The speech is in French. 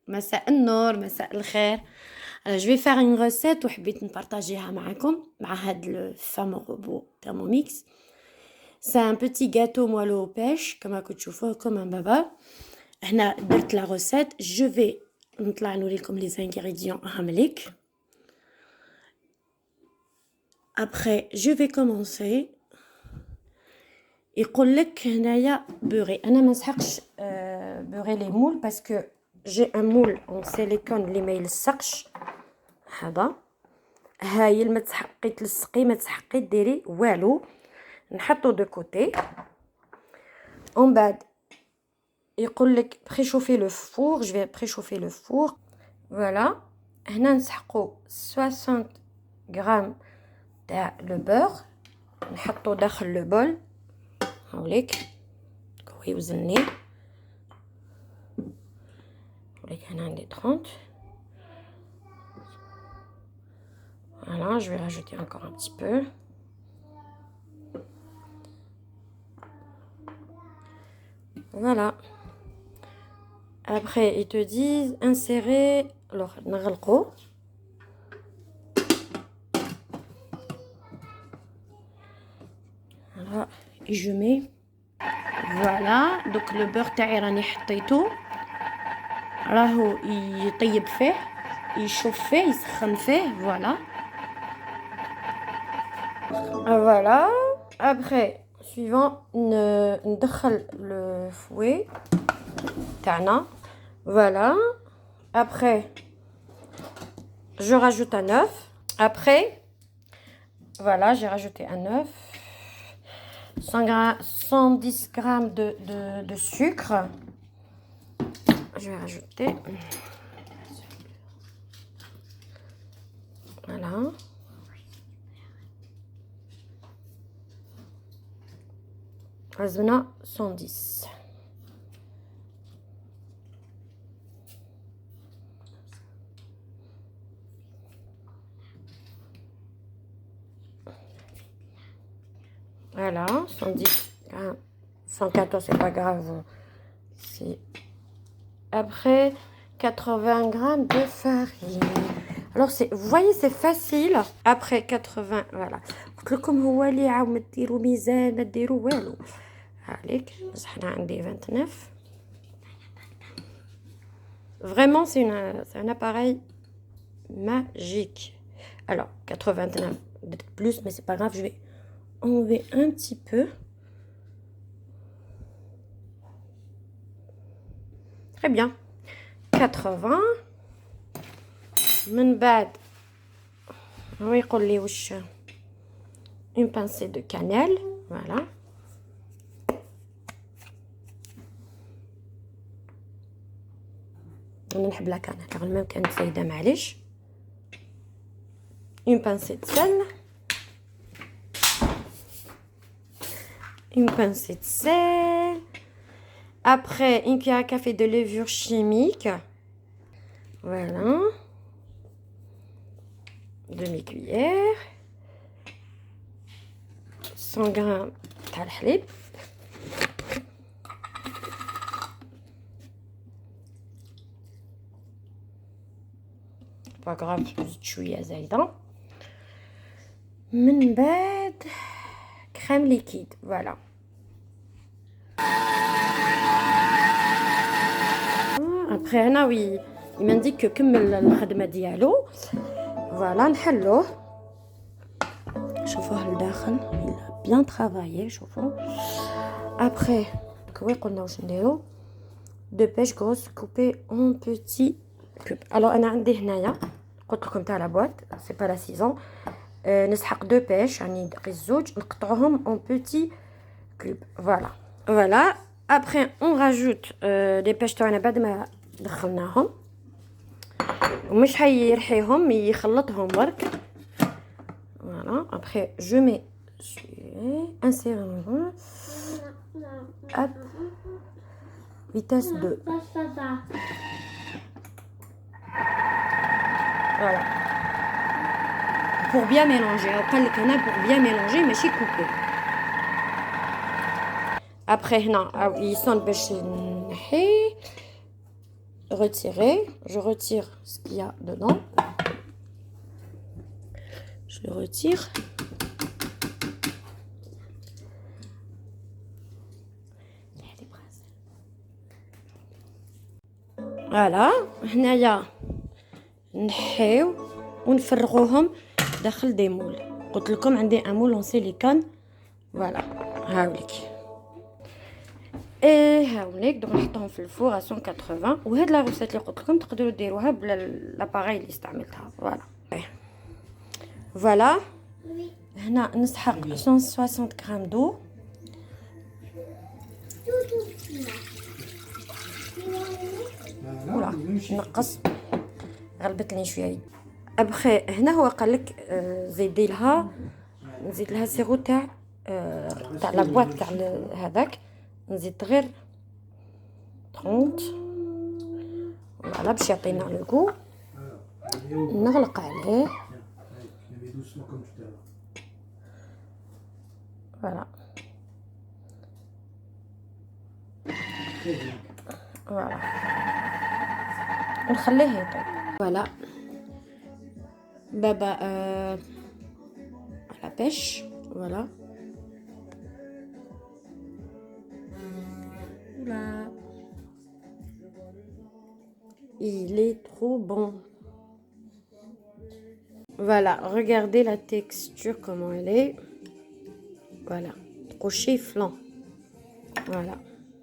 مساء النور، مساء الخير. Alors, je vais faire une recette وحبيت نبارطاجيها معكم مع هاد le fameux robot Thermomix. C'est un petit gâteau moelleux aux pêches كما راكم تشوفوه comme un baba. هنا درت la recette. Je vais نطلع نوريكم les ingrédients هامليك. Après, je vais commencer. يقول لك هنايا بوري. انا ما نسحقش بوري لي مول باسكو جي ان مول اون سيليكون اللي ما يلصقش. هذا هايل ما تسحقي تلصقي ما تسحقي ديري والو. نحطو دو كوتي اون بعد يقول لك بريشوفي لو فور. جو في بريشوفي لو فور. فوالا هنا نسحقو 60 غرام تاع لو بور نحطو داخل لو بول. هاوليك كوي وزني هاوليك هنا عندي 30. Voilà, je vais rajouter encore un petit peu. Voilà. Après, ils te disent insérer. Alors, نغلقو. Voilà, et je mets. Voilà, donc le beurre تاعي راني حطيته. راهو يطيب فيه يشوف فيه يسخن فيه. Voilà. Voilà. Après, suivant, ندخل le fouet تاعنا. Voilà. Après, je rajoute un œuf. Après, voilà, j'ai rajouté un œuf. 110 grammes de sucre. Je vais rajouter. Voilà. Azuna 110. Voilà, 110, 114, c'est pas grave. Après, 80 grammes de farine. Alors, vous voyez, c'est facile. Après 80, voilà. قلت لكم هو اللي عاود ما ديروا ميزان ما ديروا والو. عليك بصح حنا عندي 29. Vraiment, c'est un appareil magique. Alors, 89, peut-être plus, mais c'est pas grave, je vais enlever un petit peu. Très bien. 80. من بعد هو يقول لي واش une pincée de cannelle. Voilà. انا نحب لا كانيل رغم ما كانت سايده معليش. une pincée de sel. Une pincée de sel. Après, une cuillère à café de levure chimique. Voilà. Demi-cuillère. 100 grammes de halib. Pas grave, زدت شوية زايدة. من بعد crème liquide. Voilà. Après هنا oui, il m'indique que كمل الخدمة ديالو. Voilà, نحلوه. شوفوه لداخل, il a bien travaillé, شوفوا. Après, كوي قلنا واش نديرو. De pêche grosse coupée en petits cubes. Alors انا عندي هنايا قلت لكم تاع لا بواط, c'est pas la saison. نسحق دو بيش يعني غير الزوج نقطعوهم en petits cubes. Voilà. Voilà. Après, on rajoute les pêches تاعنا بعد ما دخلناهم. ومش حيرحيهم يخلطهم برك. Voilà. Après, je mets insérer hop, vitesse 2. Voilà. Pour bien mélanger. قال لك هنا pour bien mélanger ماشي couper. Après هنا يصون باش نحي retirer. Je retire ce qu'il y a dedans. Je le retire. Voilà. هنايا نحيو ونفرغوهم داخل دي مول. قلت لكم عندي ان مول اون سيليكون. فوالا هاوليك. هاوليك دوك نحطهم في الفور 180. وهاد لا روسيت اللي قلت لكم تقدروا ديروها بلا لاباريل اللي استعملتها. فوالا فوالا. هنا نسحق 160 غرام دو. ولا نقص غلبتني شويه. ابخي هنا هو قال لك زيدي لها، نزيد لها سيرو تاع لا بواط تاع هذاك، نزيد غير 30. فوالا باش يعطينا الكو. نغلق عليه. فوالا فوالا ونخليه يطيب. فوالا بابا على بيش. فوالا Voilà. Il est trop bon. Voilà, regardez la texture, comment elle est. Voilà, trop chifflant. Voilà.